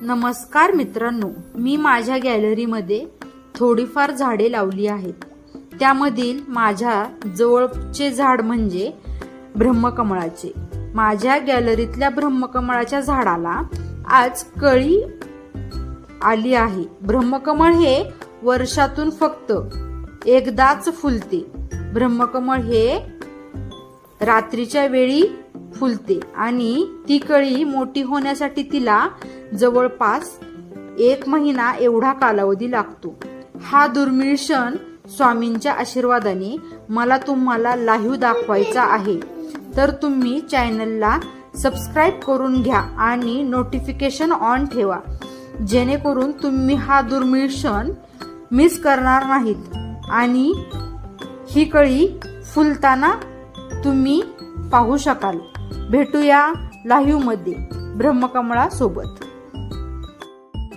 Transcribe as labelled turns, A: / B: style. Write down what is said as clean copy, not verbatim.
A: नमस्कार मित्रांनो, मी माझ्या गॅलरीमध्ये थोडीफार झाडे लावली आहेत. त्यामधील माझ्या जवळचे झाड म्हणजे ब्रह्मकमळाचे. माझ्या गॅलरीतल्या ब्रह्मकमळाच्या झाडाला आज कळी आली आहे. ब्रह्मकमळ हे वर्षातून फक्त एकदाच फुलते. ब्रह्मकमळ हे रात्रीच्या वेळी फुलते आणि ती कळी मोठी होण्यासाठी तिला जवळपास 1 महिना एवढा कालावधी लागतो. हा दुर्मिळ क्षण स्वामींच्या आशीर्वादाने मला तुम्हाला लाईव्ह दाखवायचा आहे. तर तुम्ही चॅनलला सबस्क्राईब करून घ्या आणि नोटिफिकेशन ऑन ठेवा, जेणेकरून तुम्ही हा दुर्मिळ क्षण मिस करणार नाहीत आणि ही कळी फुलताना तुम्ही पाहू शकाल. भेटूया लाईव्ह मध्ये ब्रह्मकमळासोबत.